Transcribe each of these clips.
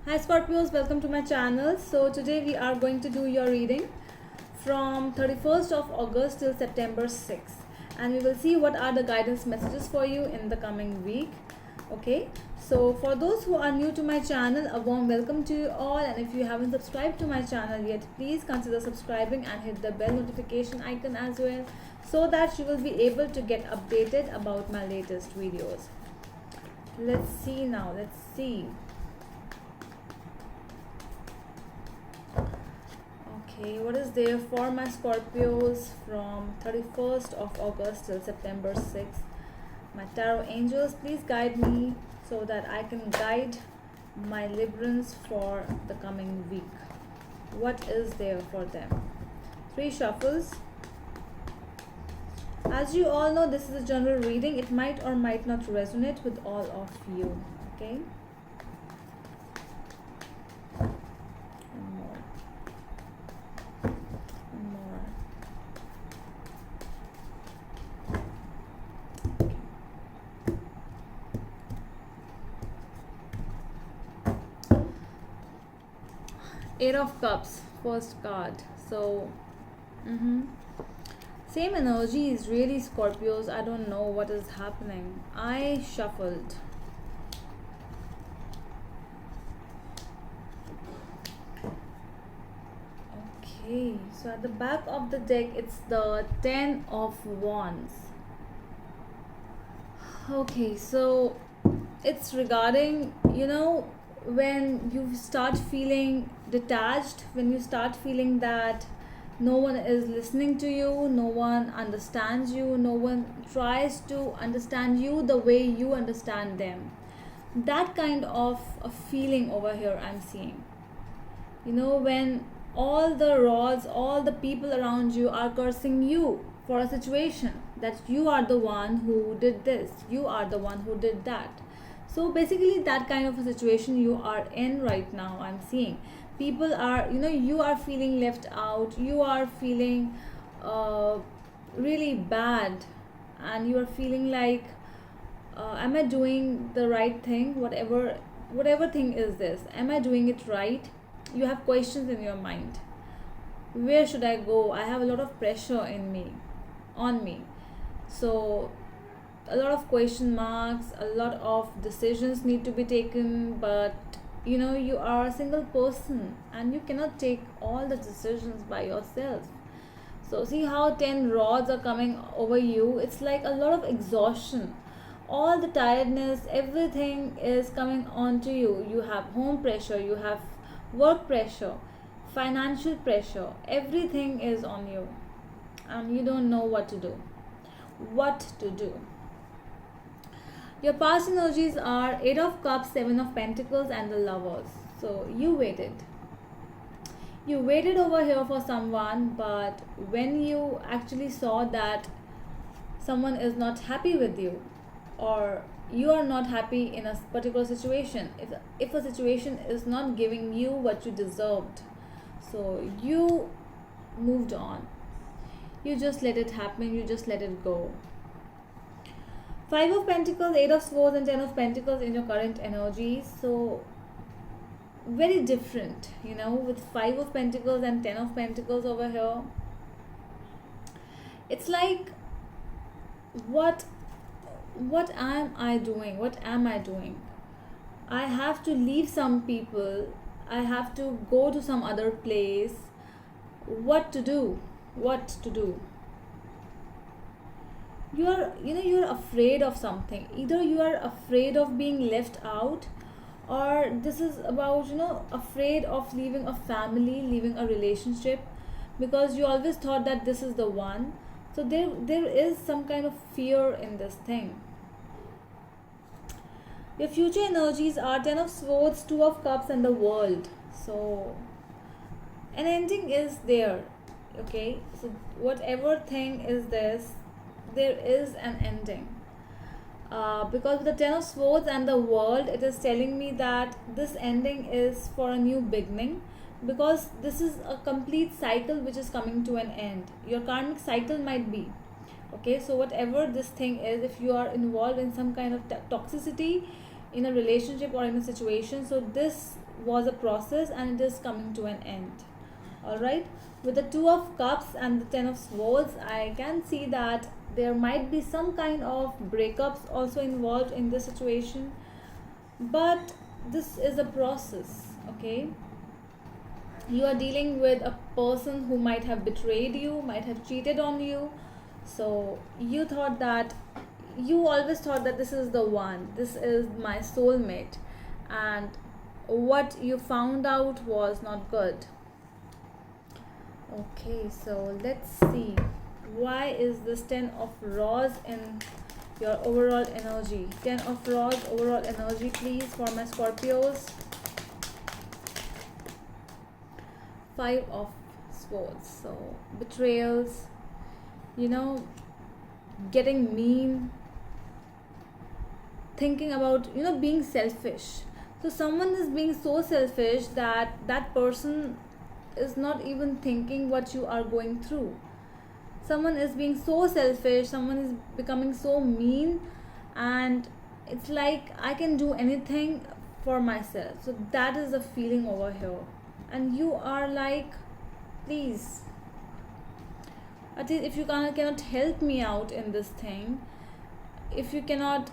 Hi Scorpios, welcome to my channel. So today we are going to do your reading from 31st of August till September 6th, and we will see what are the guidance messages for you in the coming week. Okay, so for those who are new to my channel, a warm welcome to you all, and if you haven't subscribed to my channel yet, please consider subscribing and hit the bell notification icon as well, so that you will be able to get updated about my latest videos. Let's see now, let's see. Okay, what is there for my Scorpios from 31st of August till September 6th? My tarot angels, please guide me so that I can guide my Librans for the coming week. What is there for them? 3 shuffles. As you all know, this is a general reading. It might or might not resonate with all of you. Okay. Eight of Cups, first card. So, same energy is really Scorpios. I don't know what is happening. I shuffled. Okay, so at the back of the deck, it's the 10 of Wands. Okay, so it's regarding, when you start feeling detached, when you start feeling that no one is listening to you, no one understands you, no one tries to understand you the way you understand them. That kind of a feeling over here I'm seeing. When all the rods, all the people around you are cursing you for a situation, that you are the one who did this, you are the one who did that. So basically that kind of a situation you are in right now, I'm seeing. People are, you are feeling left out, you are feeling really bad, and you are feeling like, am I doing the right thing? Whatever thing is this, am I doing it right? You have questions in your mind. Where should I go? I have a lot of pressure on me. So a lot of question marks, a lot of decisions need to be taken, but you are a single person and you cannot take all the decisions by yourself. So see how 10 rods are coming over you. It's like a lot of exhaustion, all the tiredness, everything is coming onto you. You have home pressure, you have work pressure, financial pressure, everything is on you, and you don't know what to do. Your past energies are 8 of Cups, 7 of Pentacles, and the Lovers. So you waited over here for someone, but when you actually saw that someone is not happy with you, or you are not happy in a particular situation, if a situation is not giving you what you deserved, so you moved on, you just let it happen, you just let it go. 5 of Pentacles, 8 of Swords, and 10 of Pentacles in your current energy. So very different, with 5 of Pentacles and 10 of Pentacles over here. It's like, what am I doing? I have to leave some people, I have to go to some other place. What to do? You're afraid of something. Either you are afraid of being left out, or this is about afraid of leaving a family, leaving a relationship, because you always thought that this is the one. So there is some kind of fear in this thing. Your future energies are 10 of Swords, 2 of Cups, and the World. So an ending is there. Okay, so whatever thing is this, there is an ending. Because with the 10 of Swords and the World, it is telling me that this ending is for a new beginning, because this is a complete cycle which is coming to an end. Your karmic cycle might be, okay, so whatever this thing is, if you are involved in some kind of toxicity, in a relationship or in a situation. So this was a process and it is coming to an end. All right, with the two of cups and the 10 of swords, I can see that there might be some kind of breakups also involved in this situation, but this is a process. Okay, you are dealing with a person who might have betrayed you, might have cheated on you. So you thought that, you always thought that this is the one, this is my soulmate, and what you found out was not good. Okay, so let's see, why is this 10 of Rods in your overall energy? 10 of Rods overall energy, please, for my Scorpios. 5 of Swords. So betrayals, getting mean, thinking about, being selfish. So someone is being so selfish that that person is not even thinking what you are going through. Someone is being so selfish, someone is becoming so mean, and it's like, I can do anything for myself. So that is the feeling over here. And you are like, please, at least if you cannot help me out in this thing, if you cannot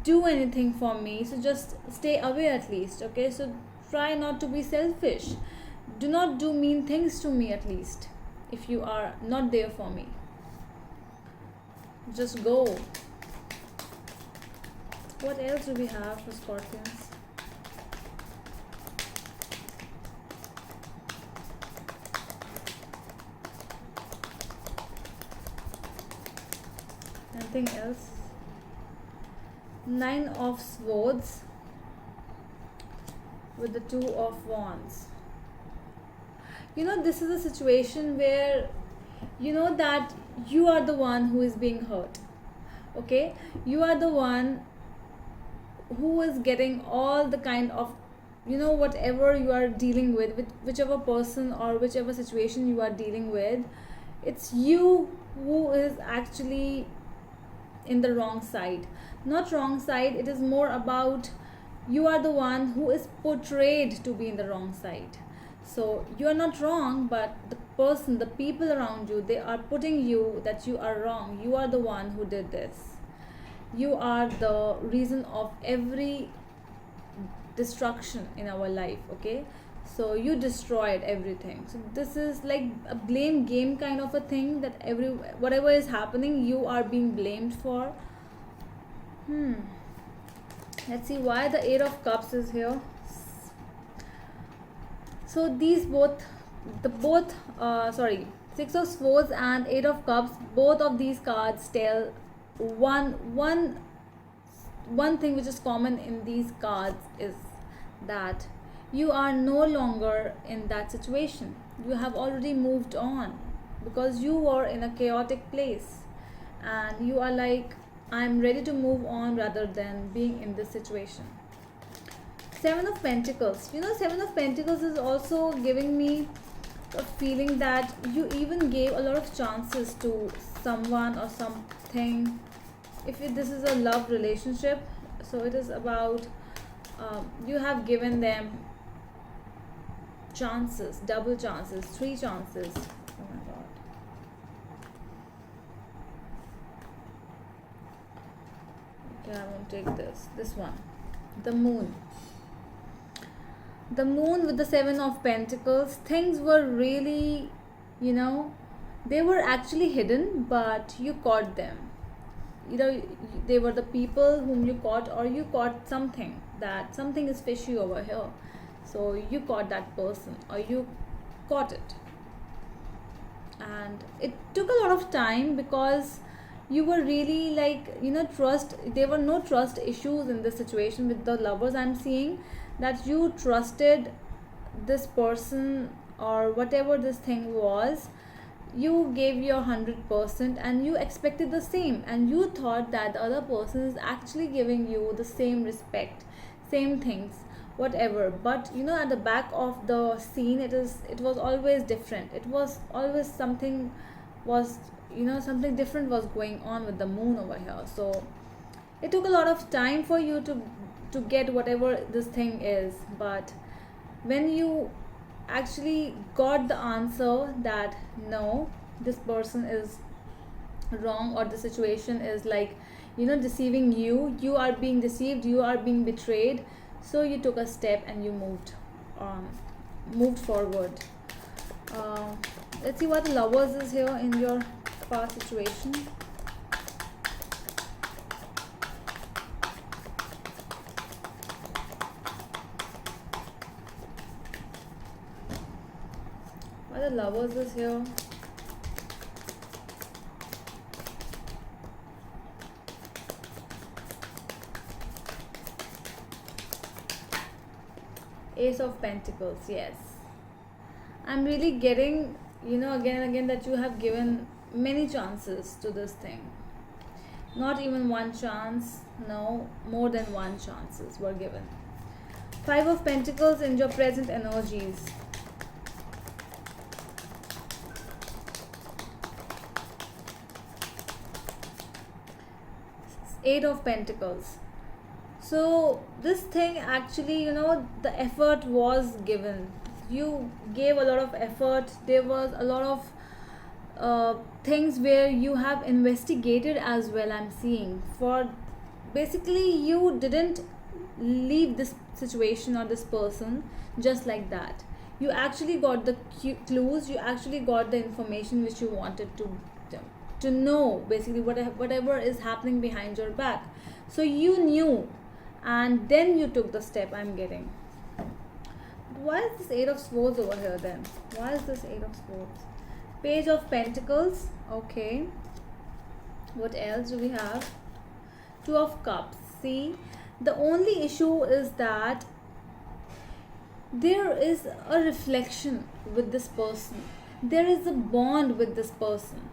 do anything for me, so just stay away at least. Okay, so try not to be selfish. Do not do mean things to me at least, if you are not there for me. Just go. What else do we have for Scorpions? Anything else? 9 of Swords with the 2 of Wands. This is a situation where that you are the one who is being hurt. Okay, you are the one who is getting all the kind of, whatever you are dealing with whichever person or whichever situation you are dealing with, it's you who is actually in the wrong side. Not wrong side, it is more about, you are the one who is portrayed to be in the wrong side. So you are not wrong, but the people around you, they are putting you that you are wrong. You are the one who did this. You are the reason of every destruction in our life. Okay, so you destroyed everything. So this is like a blame game kind of a thing, that whatever is happening, you are being blamed for. Let's see why the 8 of Cups is here. So these 6 of Swords and 8 of Cups, both of these cards tell one thing which is common in these cards, is that you are no longer in that situation. You have already moved on, because you were in a chaotic place and you are like, I'm ready to move on rather than being in this situation. 7 of Pentacles. 7 of Pentacles is also giving me a feeling that you even gave a lot of chances to someone or something. If this is a love relationship, so it is about, you have given them chances, double chances, 3 chances. Oh my god. Okay, I won't take this one. The Moon. The Moon with the 7 of Pentacles. Things were really, they were actually hidden, but you caught them. They were the people whom you caught, or you caught something, that something is fishy over here. So you caught that person, or you caught it. And it took a lot of time, because you were really like, there were no trust issues in this situation with the Lovers. I'm seeing that you trusted this person, or whatever this thing was. You gave your 100% and you expected the same, and you thought that the other person is actually giving you the same respect, same things, whatever. But at the back of the scene, it was always different. It was always something different was going on with the Moon over here. So it took a lot of time for you to to get whatever this thing is. But when you actually got the answer that no, this person is wrong, or the situation is like, deceiving you, you are being deceived, you are being betrayed, so you took a step and you moved forward. uh, let's see what the lovers is here in your past situation. What the lovers is here. Ace of Pentacles, yes. I'm really getting, again and again, that you have given many chances to this thing. Not even one chance, no, more than one chances were given. Five of Pentacles in your present energies. Eight of Pentacles. So this thing actually, the effort was given. You gave a lot of effort. There was a lot of things where you have investigated as well, I'm seeing. For basically, you didn't leave this situation or this person just like that. You actually got the clues, you actually got the information which you wanted to know, basically whatever is happening behind your back. So you knew, and then you took the step, I'm getting. Why is this Eight of Swords over here then? Why is this Eight of Swords? Page of Pentacles. Okay. What else do we have? Two of Cups. See, the only issue is that there is a reflection with this person. There is a bond with this person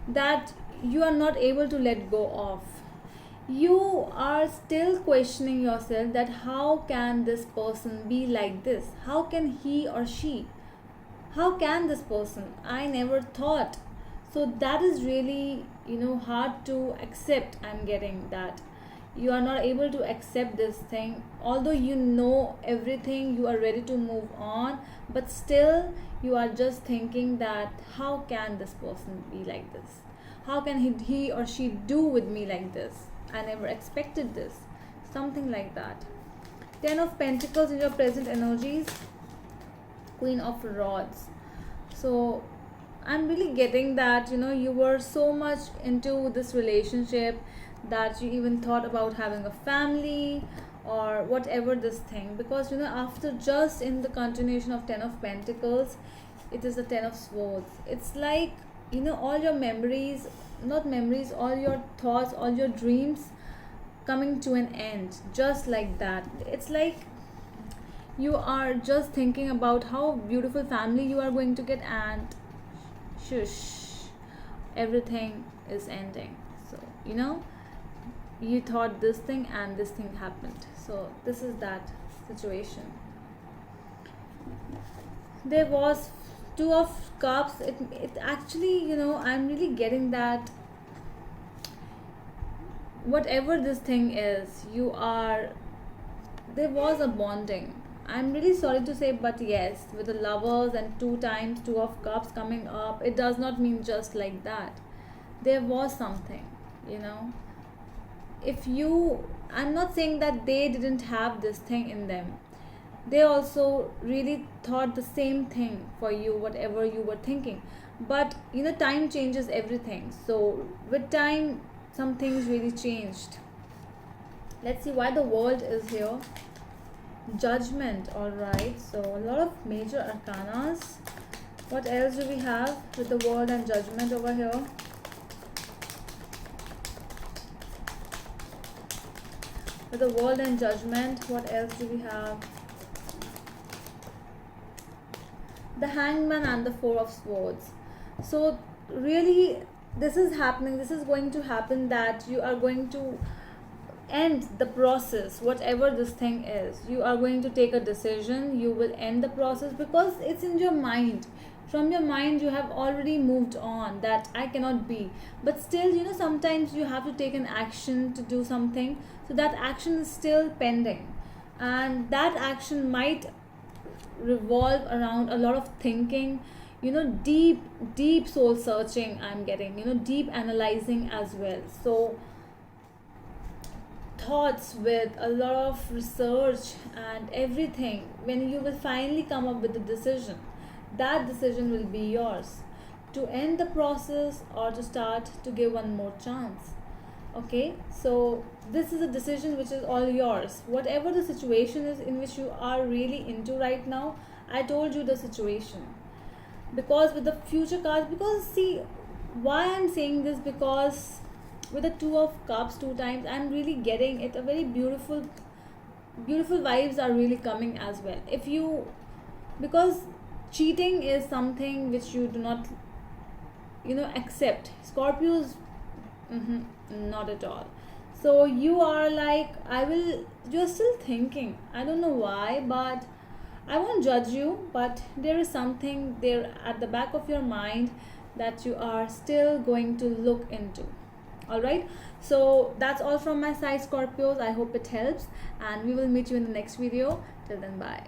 that you are not able to let go of. You are still questioning yourself that how can this person be like this? How can he or she? How can this person? I never thought. So that is really, hard to accept. I'm getting that. You are not able to accept this thing. Although you know everything, you are ready to move on. But still, you are just thinking that how can this person be like this? How can he or she do with me like this? I never expected this. Something like that. Ten of Pentacles in your present energies. Queen of Rods. So I'm really getting that, you were so much into this relationship that you even thought about having a family or whatever this thing. Because, after just in the continuation of Ten of Pentacles, it is the Ten of Swords. It's like, all your memories, not memories, all your thoughts, all your dreams coming to an end. Just like that. It's like you are just thinking about how beautiful family you are going to get, and shush, everything is ending. So, you thought this thing and this thing happened. So this is that situation. There was Two of Cups. It actually, I'm really getting that whatever this thing is, there was a bonding. I'm really sorry to say, but yes, with the lovers and two times Two of Cups coming up, it does not mean just like that. There was something, I'm not saying that they didn't have this thing in them. They also really thought the same thing for you, whatever you were thinking. But time changes everything. So with time, some things really changed. Let's see why the World is here. Judgment. All right, so a lot of major arcanas. What else do we have with the World and Judgment over here? With the World and Judgment, what else do we have? The Hangman and the Four of Swords. So really, this is happening, this is going to happen, that you are going to end the process, whatever this thing is. You are going to take a decision, you will end the process, because it's in your mind. From your mind you have already moved on that I cannot be, but still, sometimes you have to take an action to do something, so that action is still pending, and that action might revolve around a lot of thinking, deep deep soul searching I'm getting, deep analyzing as well. So thoughts with a lot of research and everything, when you will finally come up with a decision, that decision will be yours, to end the process or to start to give one more chance. Okay, so this is a decision which is all yours. Whatever the situation is in which you are really into right now, I told you the situation. Because with the future cards, because see why I'm saying this, because with the two of cups two times, I'm really getting it, a very beautiful vibes are really coming as well. If you, because cheating is something which you do not accept, Scorpios, not at all. So you are like, you're still thinking, I don't know why, but I won't judge you, but there is something there at the back of your mind that you are still going to look into. All right, so that's all from my side, Scorpios. I hope it helps, and we will meet you in the next video. Till then, bye.